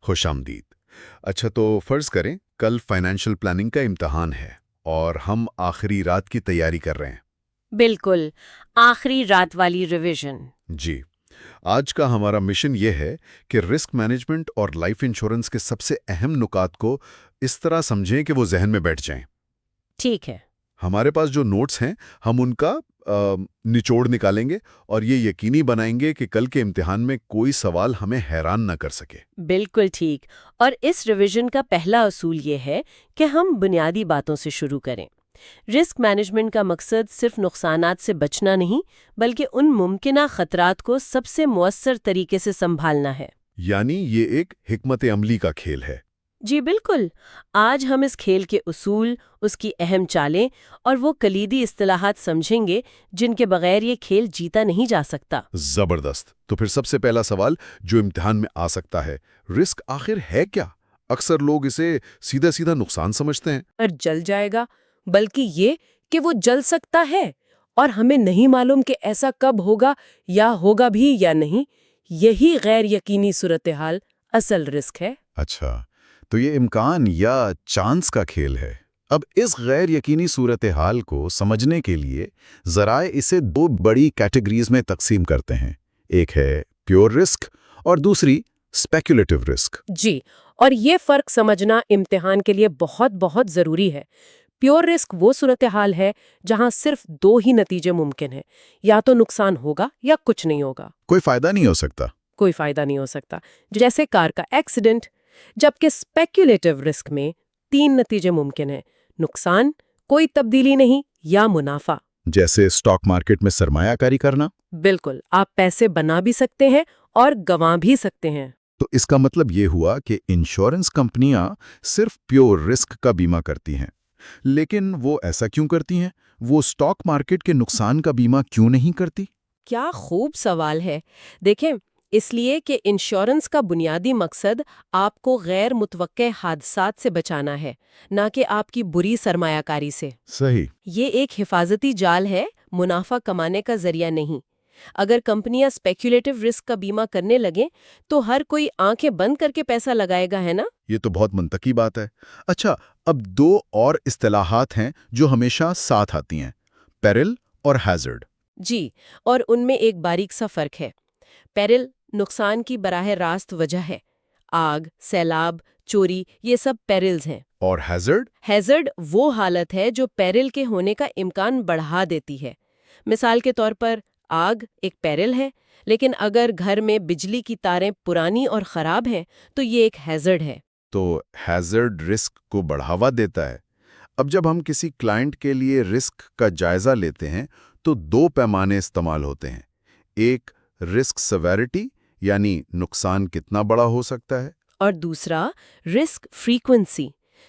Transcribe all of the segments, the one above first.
خوش آمدید۔ اچھا تو فرض کریں کل فائنینشیل پلاننگ کا امتحان ہے اور ہم آخری رات کی تیاری کر رہے ہیں۔ بالکل، آخری رات والی ریویژن۔ جی، آج کا ہمارا مشن یہ ہے کہ رسک مینجمنٹ اور لائف انشورنس کے سب سے اہم نکات کو اس طرح سمجھیں کہ وہ ذہن میں بیٹھ جائیں۔ ٹھیک ہے۔ ہمارے پاس جو نوٹس ہیں ہم ان کا نچوڑ نکالیں گے اور یہ یقینی بنائیں گے کہ کل کے امتحان میں کوئی سوال ہمیں حیران نہ کر سکے۔ بالکل ٹھیک، اور اس ریویژن کا پہلا اصول یہ ہے کہ ہم بنیادی باتوں سے شروع کریں۔ رسک مینجمنٹ کا مقصد صرف نقصانات سے بچنا نہیں، بلکہ ان ممکنہ خطرات کو سب سے مؤثر طریقے سے سنبھالنا ہے۔ یعنی یہ ایک حکمت عملی کا کھیل ہے۔ جی بالکل، آج ہم اس کھیل کے اصول، اس کی اہم چالیں اور وہ کلیدی اصطلاحات سمجھیں گے جن کے بغیر یہ کھیل جیتا نہیں جا سکتا۔ زبردست۔ تو پھر سب سے پہلا سوال جو امتحان میں آ سکتا ہے، رسک آخر ہے کیا؟ اکثر لوگ اسے سیدھا سیدھا نقصان سمجھتے ہیں۔ اور جل جائے گا، بلکہ یہ کہ وہ جل سکتا ہے اور ہمیں نہیں معلوم کہ ایسا کب ہوگا یا ہوگا بھی یا نہیں۔ یہی غیر یقینی صورتحال اصل رسک ہے۔ اچھا، تو یہ امکان یا چانس کا کھیل ہے۔ اب اس غیر یقینی صورتحال کو سمجھنے کے لیے ذرائع اسے دو بڑی کیٹیگریز میں تقسیم کرتے ہیں۔ ایک ہے پیور رسک اور دوسری اسپیکولیٹو رسک۔ جی، اور یہ فرق سمجھنا امتحان کے لیے بہت بہت ضروری ہے۔ پیور رسک وہ صورتحال ہے جہاں صرف دو ہی نتیجے ممکن ہیں، یا تو نقصان ہوگا یا کچھ نہیں ہوگا، کوئی فائدہ نہیں ہو سکتا۔ کوئی فائدہ نہیں ہو سکتا، جیسے کار کا ایکسیڈنٹ۔ جبکہ اسپیکولیٹو رسک میں تین نتیجے ممکن ہیں: نقصان، کوئی تبدیلی نہیں، یا منافع۔ جیسے اسٹاک مارکیٹ میں سرمایہ کاری کرنا۔ بالکل، آپ پیسے بنا بھی سکتے ہیں اور گنوا بھی سکتے ہیں۔ تو اس کا مطلب یہ ہوا کہ انشورنس کمپنیاں صرف پیور رسک کا بیمہ کرتی ہیں، لیکن وہ ایسا کیوں کرتی ہیں؟ وہ اسٹاک مارکیٹ کے نقصان کا بیمہ کیوں نہیں کرتی؟ کیا خوب سوال ہے۔ دیکھیں، اس لیے کہ انشورنس کا بنیادی مقصد آپ کو غیر متوقع حادثات سے بچانا ہے، نہ کہ آپ کی بری سرمایہ کاری سے۔ صحیح۔ یہ ایک حفاظتی جال ہے، منافع کمانے کا ذریعہ نہیں۔ اگر کمپنیاں اسپیکولیٹو رسک کا بیمہ کرنے لگیں تو ہر کوئی آنکھیں بند کر کے پیسہ لگائے گا، ہے نا؟ یہ تو بہت منطقی بات ہے۔ اچھا، اب دو اور اصطلاحات ہیں جو ہمیشہ ساتھ آتی ہیں، پیرل اور ہیزرڈ۔ جی، اور ان میں ایک باریک سا فرق ہے۔ پیرل نقصان کی براہ راست وجہ ہے، آگ، سیلاب، چوری، یہ سب پیرلز ہیں۔ اور ہیزرڈ؟ ہیزرڈ وہ حالت ہے جو پیرل کے ہونے کا امکان بڑھا دیتی ہے۔ مثال کے طور پر آگ ایک پیرل ہے، لیکن اگر گھر میں بجلی کی تاریں پرانی اور خراب ہیں تو یہ ایک ہیزرڈ ہے۔ تو ہیزرڈ رسک کو بڑھاوا دیتا ہے۔ اب جب ہم کسی کلائنٹ کے لیے رسک کا جائزہ لیتے ہیں تو دو پیمانے استعمال ہوتے ہیں۔ ایک رسک سیویرٹی، یعنی نقصان کتنا بڑا ہو سکتا ہے، اور دوسرا رسک فریکوینسی،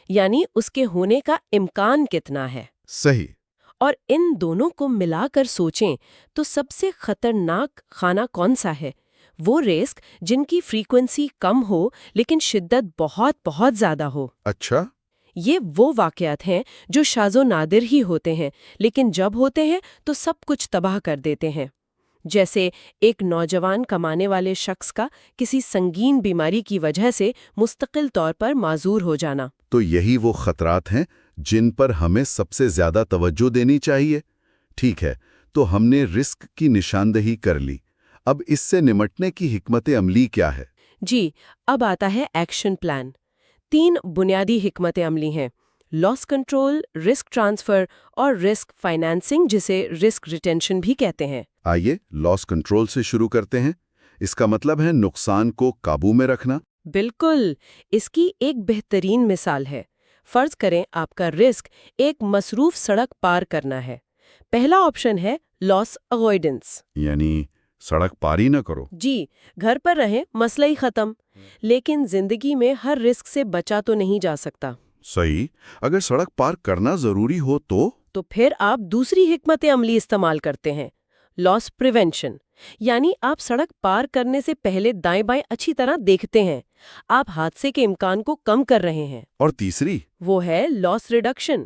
یعنی اس کے ہونے کا امکان کتنا ہے۔ صحیح۔ اور ان دونوں کو ملا کر سوچیں تو سب سے خطرناک خانہ کون سا ہے؟ وہ رسک جن کی فریکوینسی کم ہو لیکن شدت بہت بہت زیادہ ہو۔ اچھا۔ یہ وہ واقعات ہیں جو شاذ و نادر ہی ہوتے ہیں، لیکن جب ہوتے ہیں تو سب کچھ تباہ کر دیتے ہیں۔ جیسے ایک نوجوان کمانے والے شخص کا کسی سنگین بیماری کی وجہ سے مستقل طور پر معذور ہو جانا۔ تو یہی وہ خطرات ہیں جن پر ہمیں سب سے زیادہ توجہ دینی چاہیے۔ ٹھیک ہے، تو ہم نے رسک کی نشاندہی کر لی، اب اس سے نمٹنے کی حکمت عملی کیا ہے؟ جی، اب آتا ہے ایکشن پلان۔ تین بنیادی حکمت عملی ہیں: لاس کنٹرول، رسک ٹرانسفر اور رسک فائنانسنگ، جسے رسک ریٹینشن بھی کہتے ہیں۔ آئیے لاس کنٹرول سے شروع کرتے ہیں۔ اس کا مطلب ہے نقصان کو قابو میں رکھنا۔ بالکل، اس کی ایک بہترین مثال ہے۔ فرض کریں آپ کا رسک ایک مصروف سڑک پار کرنا ہے۔ پہلا آپشن ہے لاس اوائیڈنس، یعنی سڑک پار ہی نہ کرو۔ جی، گھر پر رہیں، مسئلہ ہی ختم۔ لیکن زندگی میں ہر رسک سے بچا تو نہیں جا سکتا۔ صحیح، اگر سڑک پار کرنا ضروری ہو تو پھر آپ دوسری حکمت عملی استعمال کرتے ہیں، لاس پریونشن، یعنی آپ سڑک پار کرنے سے پہلے دائیں بائیں اچھی طرح دیکھتے ہیں، آپ حادثے کے امکان کو کم کر رہے ہیں۔ اور تیسری؟ وہ ہے لاس ریڈکشن،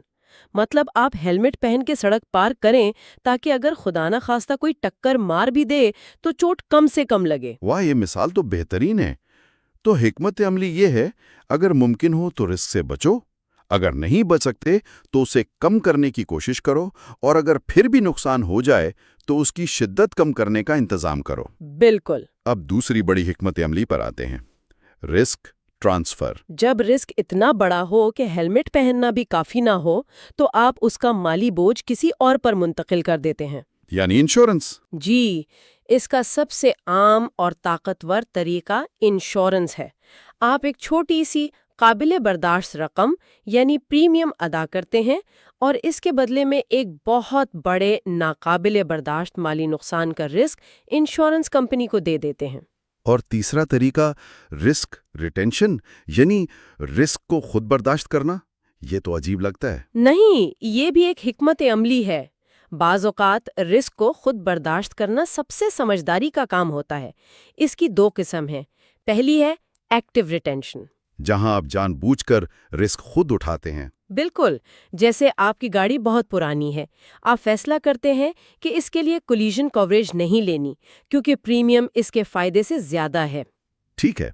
مطلب آپ ہیلمٹ پہن کے سڑک پار کریں تاکہ اگر خدا نہ خواستہ کوئی ٹکر مار بھی دے تو چوٹ کم سے کم لگے۔ واہ، یہ مثال تو بہترین ہے۔ तो हिकमत अमली ये है, अगर मुमकिन हो तो रिस्क से बचो, अगर नहीं बच सकते तो उसे कम करने की कोशिश करो, और अगर फिर भी नुकसान हो जाए तो उसकी शिद्दत कम करने का इंतजाम करो। बिल्कुल। अब दूसरी बड़ी हिकमत अमली पर आते हैं, रिस्क ट्रांसफर। जब रिस्क इतना बड़ा हो कि हेलमेट पहनना भी काफी ना हो, तो आप उसका माली बोझ किसी और पर मुंतकिल कर देते हैं। यानी इंश्योरेंस। जी, इसका सबसे आम और ताकतवर तरीका इंश्योरेंस है। आप एक छोटी सी काबिले बर्दाश्त रकम यानी प्रीमियम अदा करते हैं और इसके बदले में एक बहुत बड़े नाकाबिले बर्दाश्त माली नुकसान का रिस्क इंश्योरेंस कंपनी को दे देते हैं। और तीसरा तरीका रिस्क रिटेंशन, यानी रिस्क को खुद बर्दाश्त करना। ये तो अजीब लगता है। नहीं, ये भी एक हिकमत अमली है। बाज़ औक़ात रिस्क को खुद बर्दाश्त करना सबसे समझदारी का काम होता है। इसकी दो किस्म हैं। पहली है एक्टिव रिटेंशन, जहां आप जानबूझकर रिस्क खुद उठाते हैं। बिल्कुल, जैसे आपकी गाड़ी बहुत पुरानी है, आप फैसला करते हैं कि इसके लिए कोलिजन कवरेज नहीं लेनी क्योंकि प्रीमियम इसके फायदे से ज्यादा है। ठीक है।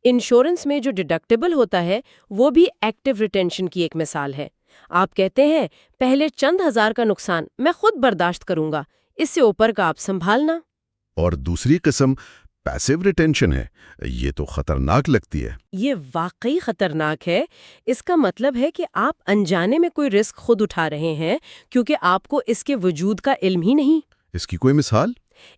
इंश्योरेंस में जो डिडक्टेबल होता है वो भी एक्टिव रिटेंशन की एक मिसाल है। आप कहते हैं पहले चंद हजार का नुकसान मैं खुद बर्दाश्त करूंगा, इससे ऊपर का आप संभालना। और दूसरी किस्म पैसिव रिटेंशन है। ये तो खतरनाक लगती है। ये वाकई खतरनाक है। इसका मतलब है कि आप अनजाने में कोई रिस्क खुद उठा रहे हैं क्योंकि आपको इसके वजूद का इल्म ही नहीं। इसकी कोई मिसाल?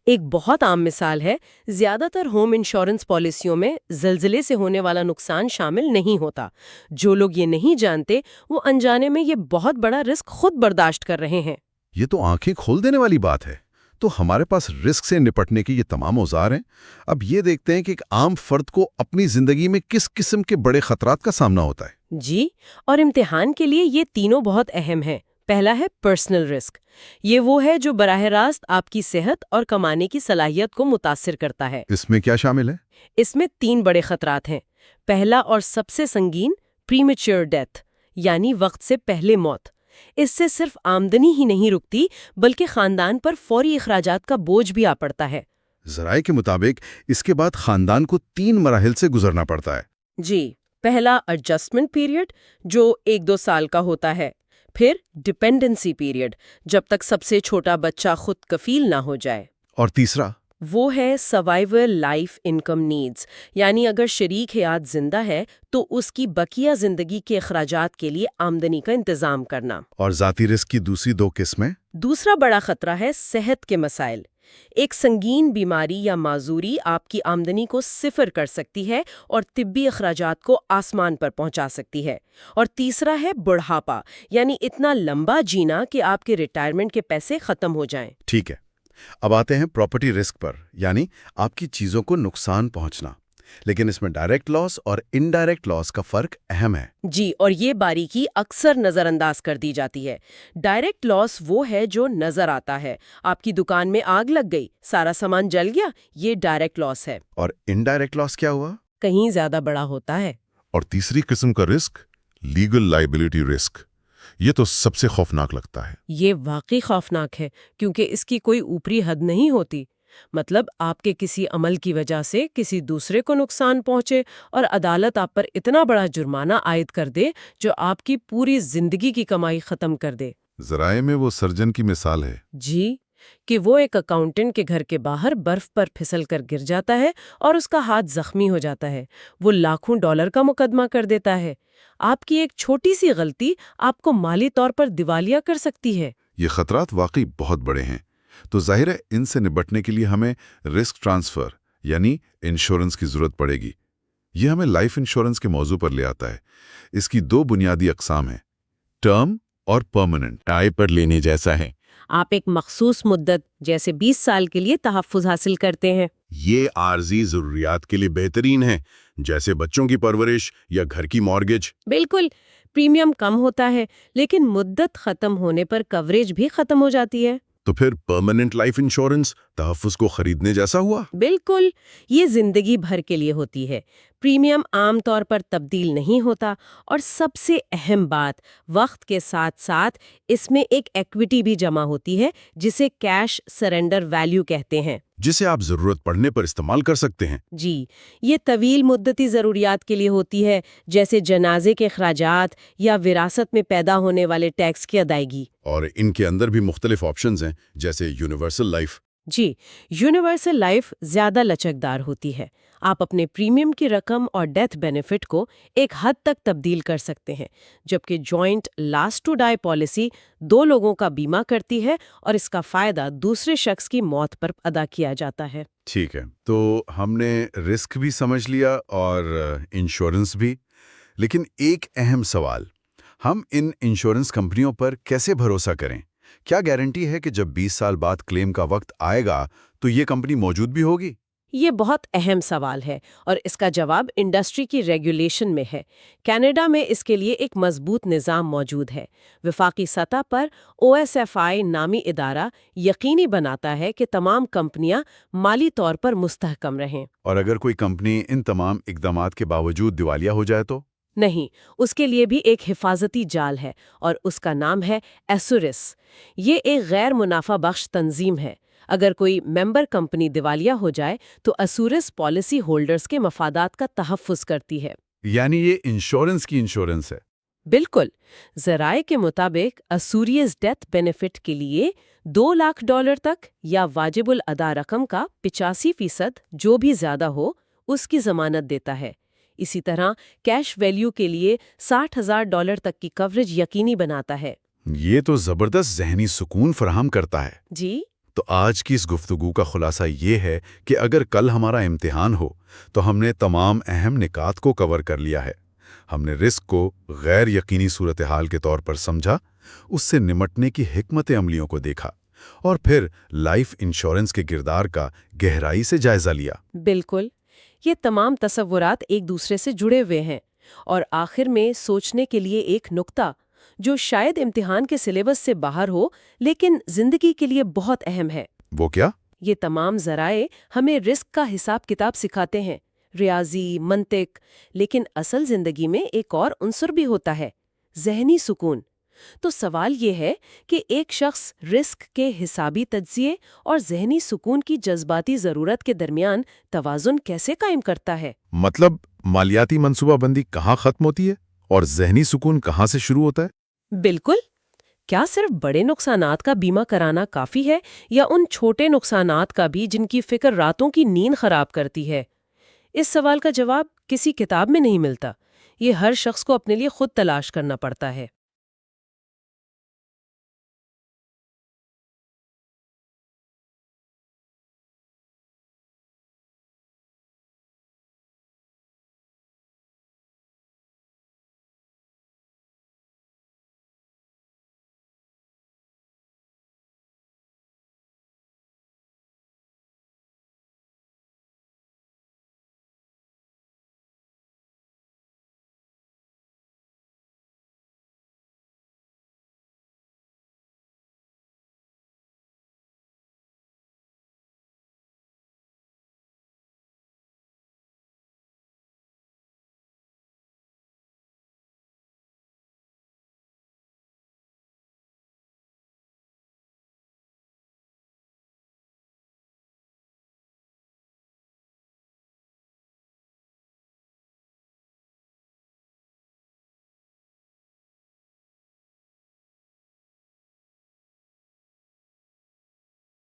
एक बहुत आम मिसाल है, ज्यादातर होम इंश्योरेंस पॉलिसियों में ज़लज़ले से होने वाला नुकसान शामिल नहीं होता। जो लोग ये नहीं जानते वो अनजाने में ये बहुत बड़ा रिस्क खुद बर्दाश्त कर रहे हैं। ये तो आंखें खोल देने वाली बात है। तो हमारे पास रिस्क से निपटने के ये तमाम औजार हैं। अब ये देखते हैं कि एक आम फर्द को अपनी जिंदगी में किस किस्म के बड़े खतरात का सामना होता है। जी, और इम्तिहान के लिए ये तीनों बहुत अहम हैं। पहला है पर्सनल रिस्क। ये वो है जो बराह रास्त आपकी सेहत और कमाने की सलाहियत को मुतासिर करता है। इसमें क्या शामिल है? इसमें 3 बड़े खतरात हैं। पहला और सबसे संगीन प्रीमेच्योर डेथ, यानी वक्त से पहले मौत। इससे सिर्फ आमदनी ही नहीं रुकती बल्कि खानदान पर फौरी इखराजात का बोझ भी आ पड़ता है। ज़राए के मुताबिक इसके बाद खानदान को 3 मराहिल से गुजरना पड़ता है। जी, पहला एडजस्टमेंट पीरियड जो 1-2 साल का होता है। फिर डिपेंडेंसी पीरियड, जब तक सबसे छोटा बच्चा खुद कफील ना हो जाए। और तीसरा वो है सर्वाइवल लाइफ इनकम नीड्स, यानी अगर शरीक हयात जिंदा है तो उसकी बकिया जिंदगी के अखराजात के लिए आमदनी का इंतजाम करना। और ज़ाती रिस्क की दूसरी 2 किस्में। दूसरा बड़ा खतरा है सेहत के मसाइल। एक संगीन बीमारी या माजूरी आपकी आमदनी को सिफर कर सकती है और तिब्बी अखराजात को आसमान पर पहुंचा सकती है। और तीसरा है बुढ़ापा, यानी इतना लंबा जीना कि आपके रिटायरमेंट के पैसे खत्म हो जाएं। ठीक है। अब आते हैं प्रॉपर्टी रिस्क पर, यानी आपकी चीजों को नुकसान पहुंचना। लेकिन इसमें डायरेक्ट लॉस और इनडायरेक्ट लॉस का फर्क अहम है। जी, और ये बारीकी अक्सर नजरअंदाज कर दी जाती है। डायरेक्ट लॉस वो है जो नजर आता है। आपकी दुकान में आग लग गई, सारा सामान जल गया, ये डायरेक्ट लॉस है। और इनडायरेक्ट लॉस क्या हुआ? कहीं ज्यादा बड़ा होता है। और तीसरी किस्म का रिस्क लीगल लाइबिलिटी रिस्क, ये तो सबसे खौफनाक लगता है। ये वाकई खौफनाक है क्योंकि इसकी कोई ऊपरी हद नहीं होती। मतलब आपके किसी अमल की वजह से किसी दूसरे को नुकसान पहुंचे और अदालत आप पर इतना बड़ा जुर्माना आयद कर दे जो आपकी पूरी जिंदगी की कमाई खत्म कर दे। ज़राए में वो सर्जन की मिसाल है। जी, कि वो एक अकाउंटेंट के घर के बाहर बर्फ पर फिसल कर गिर जाता है और उसका हाथ जख्मी हो जाता है। वो लाखों डॉलर का मुकदमा कर देता है। आपकी एक छोटी सी गलती आपको माली तौर पर दिवालिया कर सकती है। ये खतरात वाकई बहुत बड़े हैं। तो जाहिर है इनसे निपटने के लिए हमें रिस्क ट्रांसफ़र यानी इंश्योरेंस की ज़रूरत पड़ेगी। ये हमें लाइफ इंश्योरेंस के मौजू पर ले आता है। इसकी 2 बुनियादी अक़साम हैं, टर्म और परमानेंट। टाई पर लेने जैसा है। आप एक मखसूस मुद्दत जैसे 20 साल के लिए तहफ़्फ़ुज़ हासिल करते हैं। ये आर्जी ज़रूरियात के लिए बेहतरीन है, जैसे बच्चों की परवरिश या घर की मॉर्गेज। बिल्कुल, प्रीमियम कम होता है लेकिन मुद्दत ख़त्म होने पर कवरेज भी ख़त्म हो जाती है। तो फिर परमानेंट लाइफ इंश्योरेंस तहफ़्फ़ुज़ को खरीदने जैसा हुआ। बिल्कुल, ये जिंदगी भर के लिए होती है। प्रीमियम आमतौर पर तब्दील नहीं होता और सबसे अहम बात, वक्त के साथ साथ इसमें एक इक्विटी भी जमा होती है जिसे कैश सरेंडर वैल्यू कहते हैं। जिसे आप जरूरत पड़ने पर इस्तेमाल कर सकते हैं। जी, ये तवील मुद्दती ज़रूरियात के लिए होती है, जैसे जनाजे के अखराजात या विरासत में पैदा होने वाले टैक्स की अदायगी। और इनके अंदर भी मुख्तलिफ ऑप्शंस हैं, जैसे यूनिवर्सल लाइफ। जी, यूनिवर्सल लाइफ ज़्यादा लचकदार होती है। आप अपने प्रीमियम की रकम और डेथ बेनिफिट को एक हद तक तब्दील कर सकते हैं, जबकि joint last to die policy 2 लोगों का बीमा करती है और इसका फ़ायदा दूसरे शख्स की मौत पर अदा किया जाता है। ठीक है, तो हमने रिस्क भी समझ लिया और इंश्योरेंस भी। लेकिन एक अहम सवाल, हम इन इंश्योरेंस कंपनियों पर कैसे भरोसा करें? क्या गारंटी है कि जब 20 साल बाद क्लेम का वक्त आएगा तो ये कंपनी मौजूद भी होगी? ये बहुत अहम सवाल है और इसका जवाब इंडस्ट्री की रेगुलेशन में है। कनाडा में इसके लिए एक मजबूत निज़ाम मौजूद है। वफाकी सतह पर OSFI नामी इदारा यकीनी बनाता है कि तमाम कंपनियां माली तौर पर मुस्तहकम रहें। और अगर कोई कंपनी इन तमाम इकदामात के बावजूद दिवालिया हो जाए तो? नहीं, उसके लिए भी एक हिफाजती जाल है और उसका नाम है एसुरिस। ये एक गैर मुनाफा बख्श तंजीम है। अगर कोई मेंबर कंपनी दिवालिया हो जाए तो एसुरिस पॉलिसी होल्डर्स के मफादात का तहफ़्फ़ुज़ करती है। यानी ये इंश्योरेंस की इंश्योरेंस है। बिल्कुल। ज़राए के मुताबिक एसुरिस डेथ बेनिफिट के लिए $2 लाख तक या वाजिबुल अदा रकम का 85% जो भी ज़्यादा हो उसकी ज़मानत देता है। इसी तरह कैश वैल्यू के लिए $60,000 तक की कवरेज यकीनी बनाता है। ये तो जबरदस्त ज़हनी सुकून फराहम करता है। जी, तो आज की इस गुफ्तगू का खुलासा ये है कि अगर कल हमारा इम्तिहान हो तो हमने तमाम अहम निकात को कवर कर लिया है। हमने रिस्क को गैर यकीनी सूरत हाल के तौर पर समझा, उससे निमटने की हिकमत अमलियों को देखा और फिर लाइफ इंश्योरेंस के किरदार का गहराई से जायजा लिया। बिल्कुल। ये तमाम तसव्वुरात एक दूसरे से जुड़े हुए हैं और आखिर में सोचने के लिए एक नुक्ता जो शायद इम्तिहान के सिलेबस से बाहर हो लेकिन जिंदगी के लिए बहुत अहम है। वो क्या? ये तमाम ज़राए हमें रिस्क का हिसाब किताब सिखाते हैं, रियाजी, मंतिक, लेकिन असल जिंदगी में एक और उन्सर भी होता है, ज़हनी सुकून। तो सवाल ये है कि एक शख्स रिस्क के हिसाबी तज्जिए और ज़हनी सुकून की जज्बाती ज़रूरत के दरमियान तवाज़ुन कैसे कायम करता है? मतलब मालियाती मंसूबाबंदी कहाँ खत्म होती है और ज़हनी सुकून कहाँ से शुरू होता है? बिल्कुल। क्या सिर्फ बड़े नुकसानात का बीमा कराना काफ़ी है या उन छोटे नुकसानात का भी जिनकी फ़िक्र रातों की नींद खराब करती है? इस सवाल का जवाब किसी किताब में नहीं मिलता। ये हर शख्स को अपने लिए खुद तलाश करना पड़ता है।